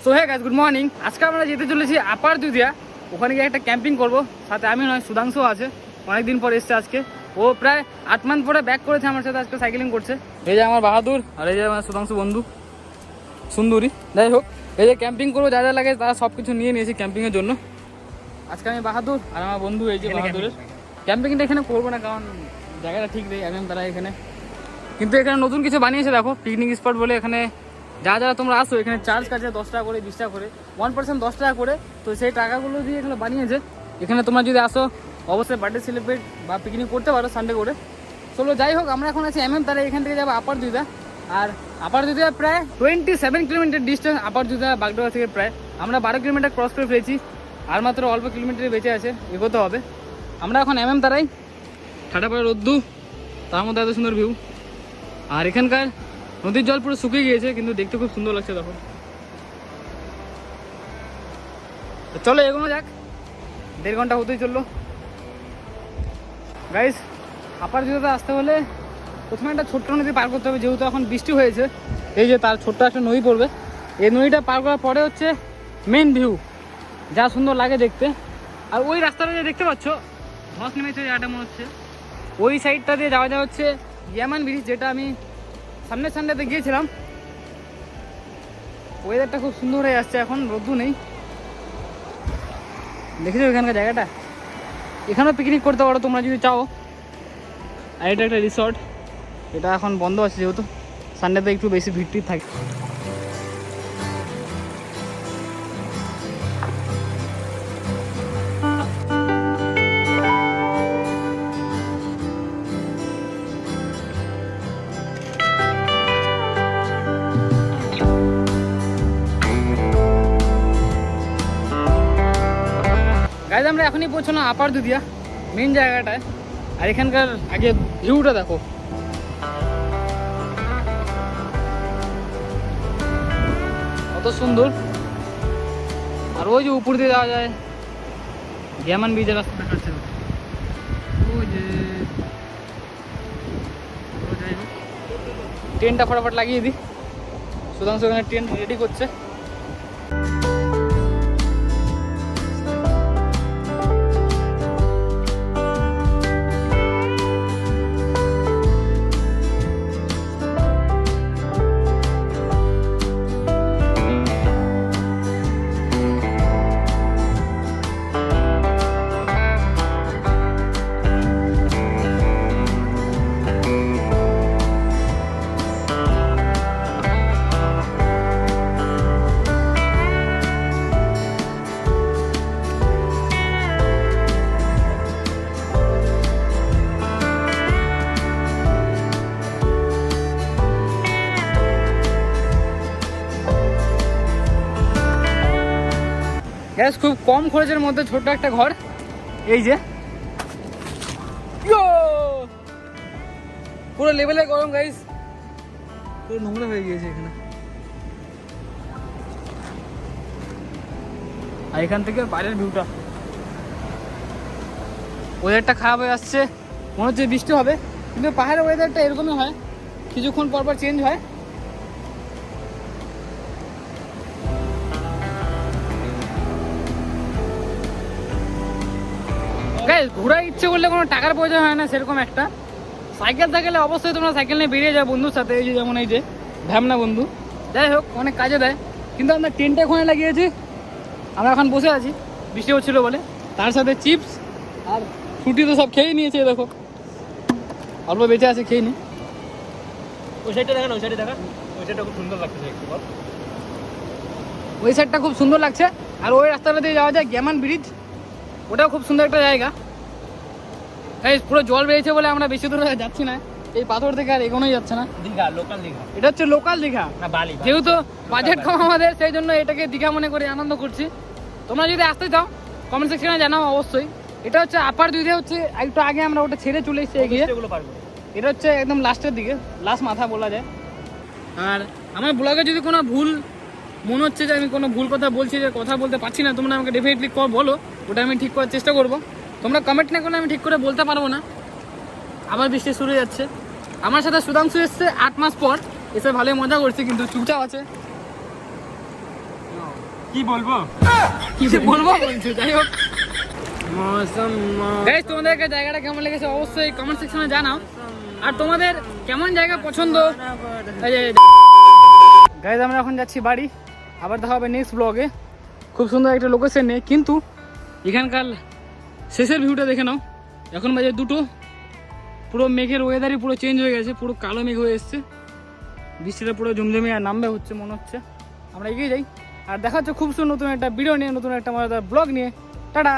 So hey guys, good morning. আজকে আমরা যেতে চলেছি আপার দুধিয়া। ওখানে গিয়ে একটা ক্যাম্পিং করবো। সাথে আমি নয়, সুধাংশু আছে, অনেকদিন পর এসছে আজকে। ও প্রায় 8 মান্থ পরে ব্যাক করেছে আমার সাথে, আজকে সাইকেলিং করছে। এই যে আমার বাহাদুর, আর এই যে আমার সুধাংশু বন্ধু সুন্দরী। যাই হোক, এই যে ক্যাম্পিং করবো, যা যা লাগে তারা সব কিছু নিয়ে নিয়েছি ক্যাম্পিংয়ের জন্য। আজকে আমি বাহাদুর আর আমার বন্ধু এই যে বাহাদুরের ক্যাম্পিংটা এখানে করবো না, কারণ জায়গাটা ঠিক নেই। আমি তারা এখানে কিন্তু এখানে নতুন কিছু বানিয়েছে, দেখো পিকনিক স্পট বলে। এখানে যারা তোমরা আসো, এখানে চার্জ কাটছে 10 টাকা করে, 20 টাকা করে, 1% 10 টাকা করে। তো সেই টাকাগুলো দিয়ে এখানে বানিয়েছে। এখানে তোমরা যদি আসো, অবশ্যই বার্থডে সেলিব্রেট বা পিকনিক করতে পারো সানডে করে। চলো যাই হোক, আমরা এখন আছি তারা এখান থেকে যাবো আপার দুধা। আর আপার দুধা প্রায় 27 কিলোমিটার ডিস্টেন্স আপার দুধা বাগডোয়া থেকে। প্রায় আমরা 12 কিলোমিটার ক্রস করে ফেলেছি, আর মাত্র অল্প কিলোমিটারে বেঁচে আছে, এগোতে হবে। আমরা এখন তারাই, ঠাটা পড়ে রোদ্দু, তার মধ্যে এত সুন্দর ভিউ। আর এখানকার নদীর জল পুরো শুকিয়ে গিয়েছে, কিন্তু দেখতে খুব সুন্দর লাগছে। দেখো, চলো এগোনো যাক। 1.5 ঘন্টা হতেই চললো গাইস। আপার জুতাতে আসতে হলে প্রথমে একটা ছোট্ট নদী পার করতে হবে, যেহেতু এখন বৃষ্টি হয়েছে। এই যে তার ছোট্ট একটা নদী পড়বে, এই নদীটা পার করার পরে হচ্ছে মেন ভিউ, যা সুন্দর লাগে দেখতে। আর ওই রাস্তাটা যে দেখতে পাচ্ছ, ধস নেমেছে জায়গাটা মনে হচ্ছে, ওই সাইডটা দিয়ে যাওয়া যায় হচ্ছে ইয়ামান ব্রিজ, যেটা আমি সামনের সানডেতে গিয়েছিলাম। ওয়েদারটা খুব সুন্দর হয়ে আসছে, এখন রোদ্দু নেই। দেখেছো এখানকার জায়গাটা, এখানেও পিকনিক করতে পারো তোমরা যদি চাও। আর এটা একটা রিসর্ট, এটা এখন বন্ধ আছে যেহেতু সানডেতে একটু বেশি ভিড় থাকে। গাইজ, আমরা এখনই পৌঁছানো আপার দুধিয়া মেন জায়গাটায়। আর এখানকার আগে ভিউটা দেখো, কত সুন্দর। আর ওই যে উপর দিয়ে যাওয়া যায় ইয়ামান ব্রিজের রাস্তা দেখাচ্ছে। ওই যে ট্রেনটা ফটাফট লাগিয়ে দিই। সুধাংশু এখানে ট্রেন রেডি করছে। গ্যাস, খুব কম খরচের মধ্যে ছোট্ট একটা ঘর। এই যে পুরো লেভেলে গরম গাইস, পুরো নোংরা হয়ে গিয়েছে এখানে। আর এখান থেকে বাইরের ভিউটা, ওয়েদারটা খারাপ হয়ে আসছে, মনে হচ্ছে বৃষ্টি হবে। কিন্তু পাহাড়ের ওয়েদারটা এরকমই হয়, কিছুক্ষণ পর পর চেঞ্জ হয়। গাইস, ঘোরার ইচ্ছে করলে কোনো টাকার প্রয়োজন হয় না সেরকম একটা। সাইকেল থাকলে অবশ্যই তোমরা সাইকেল নিয়ে বেরিয়ে যাও বন্ধুর সাথে। এই যে যেমন এই যে ভ্যামনা বন্ধু, যাই হোক অনেক কাজে দেয়। কিন্তু আমরা টেন্টটা ওখানে লাগিয়েছি, আমরা এখন বসে আছি বৃষ্টি হচ্ছিলো বলে। তার সাথে চিপস আর ছুটি তো সব খেয়ে নিয়েছে, দেখো অল্প বেঁচে আছে, খেয়ে নি। ওই সাইডটা দেখা, ওই সাইডে দেখা, ওই সাইডটা খুব সুন্দর লাগছে একটু। ওই সাইডটা খুব সুন্দর লাগছে। আর ওই রাস্তাটা দিয়ে যাওয়া যায় ইয়ামান ব্রিজ, ওটাও খুব সুন্দর একটা জায়গা। গাইস, পুরো জল বেরিয়েছে বলে আমরা বেশি দূর যাচ্ছি না, এই পাথর থেকে আর এগোনোই যাচ্ছে না। দীঘা, লোকাল দীঘা, এটা হচ্ছে লোকাল দীঘা না বালি। যেহেতু বাজেট কম আমাদের, সেই জন্য এটাকে দীঘা মনে করে আনন্দ করছি। তোমরা যদি আসতে চাও কমেন্ট সেকশনে জানাও অবশ্যই। এটা হচ্ছে আপার দুধে, হচ্ছে একটু আগে আমরা ওটা ছেড়ে চলে এসেছি এগিয়ে। এটা হচ্ছে একদম লাস্টের দিকে, লাস্ট মাথা বলা যায়। আর আমার ব্লগে যদি কোনো ভুল মনে হচ্ছে যে আমি কোনো ভুল কথা বলছি, যে কথা বলতে পারছি না, তোমরা আমাকে ডেফিনেটলি বলো, ওটা আমি ঠিক করার চেষ্টা করবো। তোমরা কমেন্ট না করলে আমি ঠিক করে বলতে পারবো না। আবার বৃষ্টি শুরু হয়ে যাচ্ছে। আমার সাথে সুধাংশু এসছে 8 মাস পর, এসে ভালোই মজা করছে, কিন্তু চুপচাপ আছে। কি বলবো কি বলবো বলছো, যাই হোক মৌসুম গাইস, তোমাদেরকে জায়গাটা কেমন লেগেছে অবশ্যই কমেন্ট সেকশনে জানাও। আর তোমাদের কেমন জায়গা পছন্দ। গাইস, আমরা এখন যাচ্ছি বাড়ি, আবার দেখা হবে নেক্সট ব্লগে খুব সুন্দর একটা লোকেশন নিয়ে। কিন্তু এখানকার শেষের ভিউটা দেখে নাও, এখন বাজে 2টো, পুরো মেঘের ওয়েদারই পুরো চেঞ্জ হয়ে গেছে, পুরো কালো মেঘ হয়ে এসছে, বৃষ্টিটা পুরো জমজমে আর নামবে হচ্ছে মনে হচ্ছে। আমরা এগিয়ে যাই আর দেখা হচ্ছে খুব সুন্দর নতুন একটা ভিডিও নিয়ে, নতুন একটা মজাদার ব্লগ নিয়ে। টাটা।